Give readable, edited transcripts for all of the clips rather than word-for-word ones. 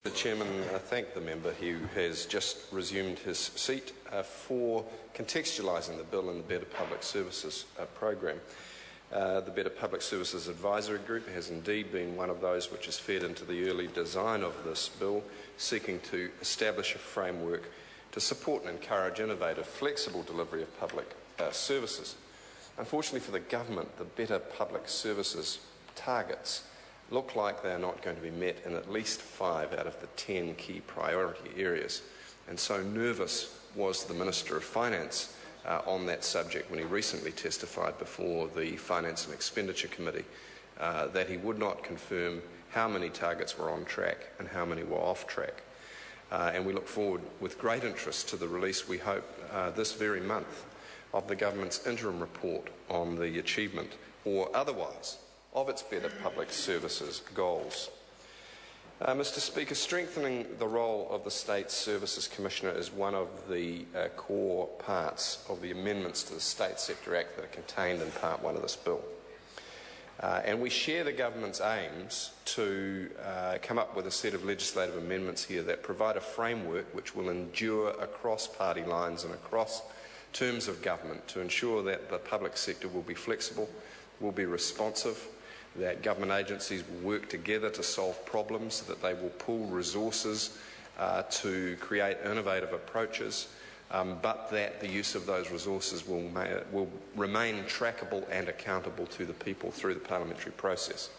The Chairman thank the member who has just resumed his seat for contextualising the bill in the Better Public Services programme. The Better Public Services Advisory Group has indeed been one of those which has fed into the early design of this bill, seeking to establish a framework to support and encourage innovative, flexible delivery of public services. Unfortunately for the government, the Better Public Services targets look like they are not going to be met in at least 5 out of the 10 key priority areas. And so nervous was the Minister of Finance on that subject when he recently testified before the Finance and Expenditure Committee that he would not confirm how many targets were on track and how many were off track. And we look forward with great interest to the release, we hope, this very month of the government's interim report on the achievement or otherwise of its Better Public Services goals. Mr. Speaker, strengthening the role of the State Services Commissioner is one of the core parts of the amendments to the State Sector Act that are contained in Part 1 of this bill. And we share the government's aims to come up with a set of legislative amendments here that provide a framework which will endure across party lines and across terms of government to ensure that the public sector will be flexible, will be responsive, that government agencies will work together to solve problems, that they will pool resources to create innovative approaches, but that the use of those resources will remain trackable and accountable to the people through the parliamentary process.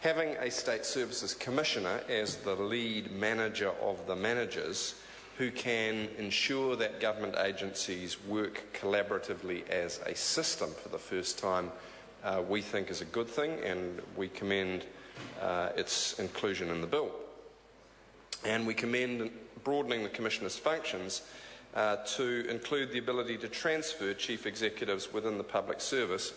Having a State Services Commissioner as the lead manager of the managers who can ensure that government agencies work collaboratively as a system for the first time we think is a good thing, and we commend its inclusion in the bill. And we commend broadening the Commissioner's functions to include the ability to transfer chief executives within the public service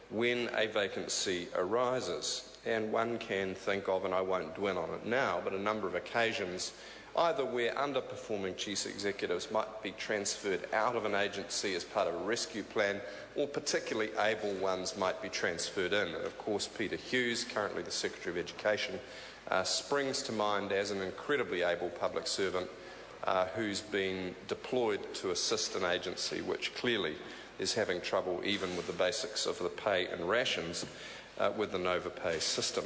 when a vacancy arises. And one can think of, and I won't dwell on it now, but a number of occasions either where underperforming chief executives might be transferred out of an agency as part of a rescue plan, or particularly able ones might be transferred in. And of course, Peter Hughes, currently the Secretary of Education, springs to mind as an incredibly able public servant who's been deployed to assist an agency which clearly is having trouble even with the basics of the pay and rations with the Nova Pay system.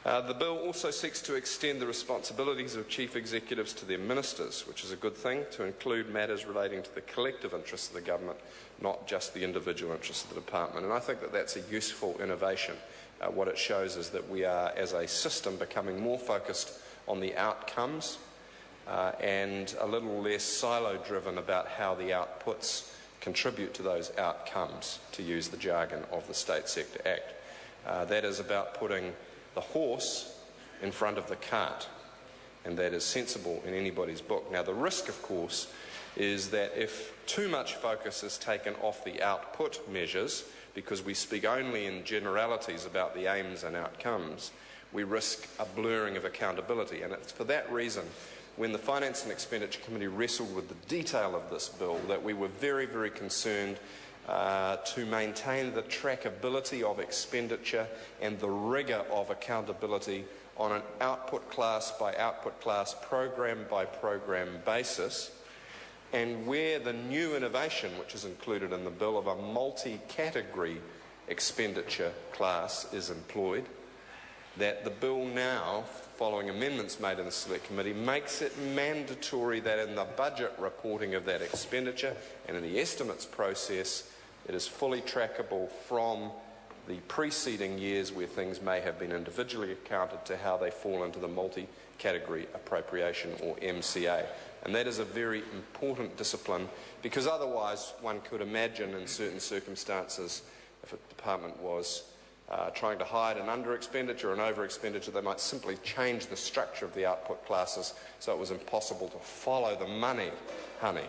The bill also seeks to extend the responsibilities of chief executives to their ministers, which is a good thing, to include matters relating to the collective interests of the government, not just the individual interests of the department. And I think that that's a useful innovation. What it shows is that we are, as a system, becoming more focused on the outcomes and a little less silo-driven about how the outputs contribute to those outcomes, to use the jargon of the State Sector Act. That is about putting the horse in front of the cart, and that is sensible in anybody's book. Now, the risk, of course, is that if too much focus is taken off the output measures, because we speak only in generalities about the aims and outcomes, we risk a blurring of accountability. And it's for that reason, when the Finance and Expenditure Committee wrestled with the detail of this bill, that we were very, very concerned to maintain the trackability of expenditure and the rigour of accountability on an output class by output class, program by program basis, and where the new innovation which is included in the bill of a multi-category expenditure class is employed, that the bill now, following amendments made in the Select Committee, makes it mandatory that in the budget reporting of that expenditure and in the estimates process, it is fully trackable from the preceding years where things may have been individually accounted to how they fall into the multi-category appropriation, or MCA. And that is a very important discipline, because otherwise one could imagine in certain circumstances, if a department was trying to hide an under-expenditure or an over-expenditure, they might simply change the structure of the output classes so it was impossible to follow the money, honey.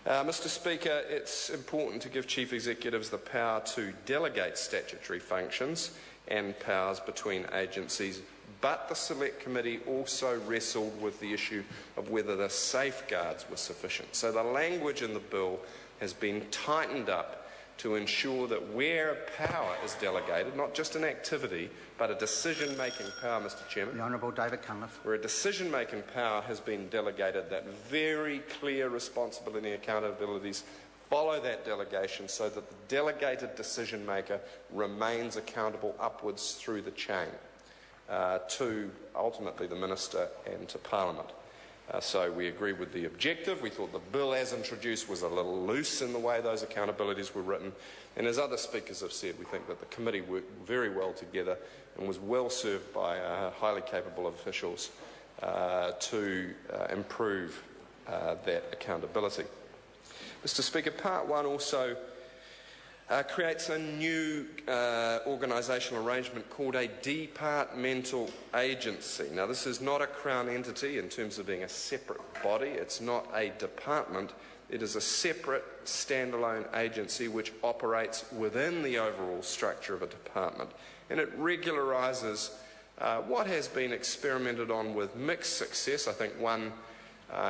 Mr. Speaker, it's important to give chief executives the power to delegate statutory functions and powers between agencies, but the Select Committee also wrestled with the issue of whether the safeguards were sufficient. So the language in the bill has been tightened up to ensure that where power is delegated, not just an activity, but a decision-making power, Mr Chairman. The Honourable David Cunliffe. Where a decision-making power has been delegated, that very clear responsibility and accountabilities follow that delegation so that the delegated decision-maker remains accountable upwards through the chain to ultimately the Minister and to Parliament. So we agree with the objective. We thought the bill as introduced was a little loose in the way those accountabilities were written. And as other speakers have said, we think that the committee worked very well together and was well served by highly capable officials to improve that accountability. Mr Speaker, Part 1 also creates a new organisational arrangement called a departmental agency. Now, this is not a Crown entity in terms of being a separate body. It's not a department. It is a separate, standalone agency which operates within the overall structure of a department. And it regularises what has been experimented on with mixed success. I think one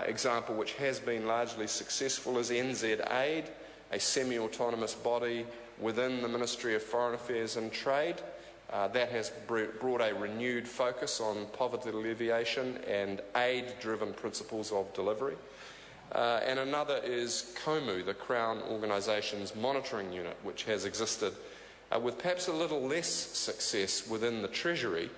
example which has been largely successful is NZ Aid, a semi-autonomous body within the Ministry of Foreign Affairs and Trade. That has brought a renewed focus on poverty alleviation and aid-driven principles of delivery. And another is COMU, the Crown Organisations Monitoring Unit, which has existed with perhaps a little less success within the Treasury.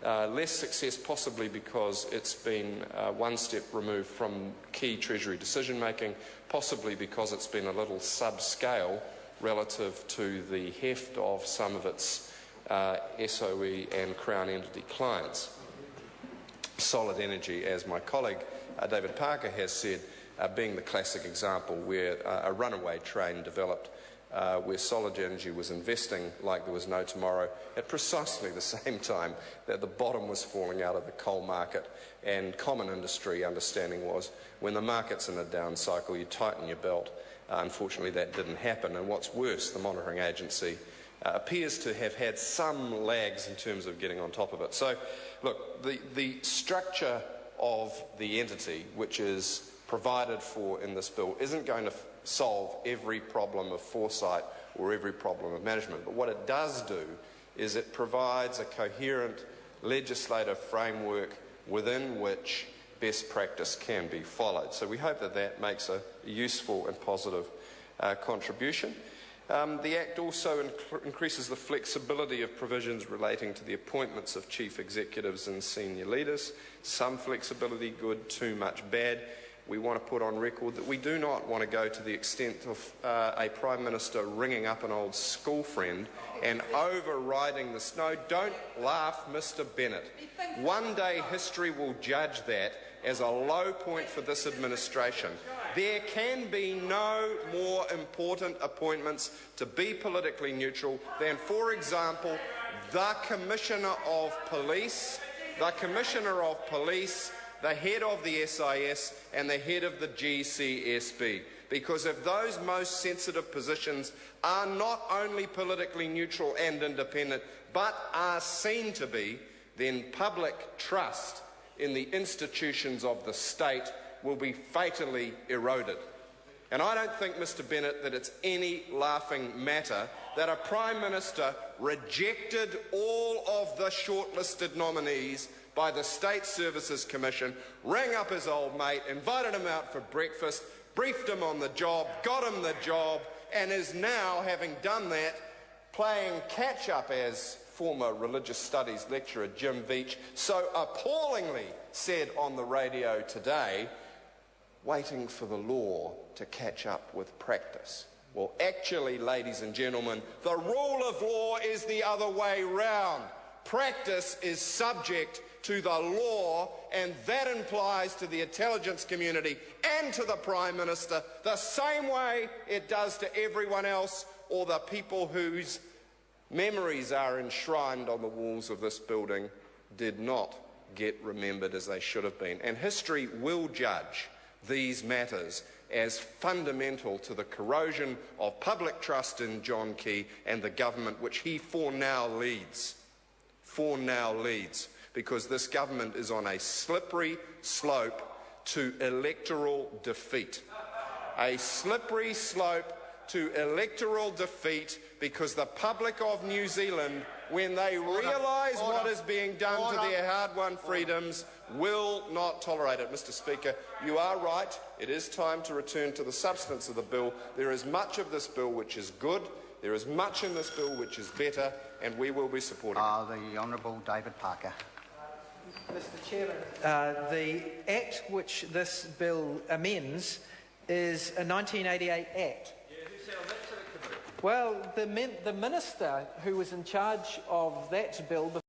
Less success possibly because it's been one step removed from key Treasury decision-making, possibly because it's been a little subscale relative to the heft of some of its SOE and Crown entity clients. Solid Energy, as my colleague David Parker has said, being the classic example where a runaway train developed where Solid Energy was investing like there was no tomorrow at precisely the same time that the bottom was falling out of the coal market, and common industry understanding was when the market's in a down cycle you tighten your belt. Unfortunately that didn't happen, and what's worse, the monitoring agency appears to have had some lags in terms of getting on top of it. So look, the structure of the entity which is provided for in this bill isn't going to solve every problem of foresight or every problem of management. But what it does do is it provides a coherent legislative framework within which best practice can be followed. So we hope that that makes a useful and positive contribution. The Act also increases the flexibility of provisions relating to the appointments of chief executives and senior leaders. Some flexibility good, too much bad. We want to put on record that we do not want to go to the extent of a Prime Minister ringing up an old school friend and overriding the No, don't laugh, Mr Bennett. One day history will judge that as a low point for this administration. There can be no more important appointments to be politically neutral than, for example, the Commissioner of Police, the head of the SIS and the head of the GCSB. Because if those most sensitive positions are not only politically neutral and independent, but are seen to be, then public trust in the institutions of the state will be fatally eroded. And I don't think, Mr Bennett, that it's any laughing matter that a Prime Minister rejected all of the shortlisted nominees by the State Services Commission, rang up his old mate, invited him out for breakfast, briefed him on the job, got him the job, and is now, having done that, playing catch-up, as former religious studies lecturer Jim Veitch so appallingly said on the radio today, waiting for the law to catch up with practice. Well, actually, ladies and gentlemen, the rule of law is the other way round. Practice is subject to the law, and that implies to the intelligence community and to the Prime Minister the same way it does to everyone else or the people whose memories are enshrined on the walls of this building did not get remembered as they should have been. And history will judge these matters as fundamental to the corrosion of public trust in John Key and the government which he for now leads, because this government is on a slippery slope to electoral defeat. A slippery slope to electoral defeat because the public of New Zealand, when they realise what is being done to their hard-won freedoms, will not tolerate it. Mr Speaker, you are right. It is time to return to the substance of the bill. There is much of this bill which is good. There is much in this bill which is better, and we will be supporting it. The Honourable David Parker. Mr Chairman, the Act which this bill amends is a 1988 Act. Yeah, who sent on that to the committee? Well, the Minister who was in charge of that bill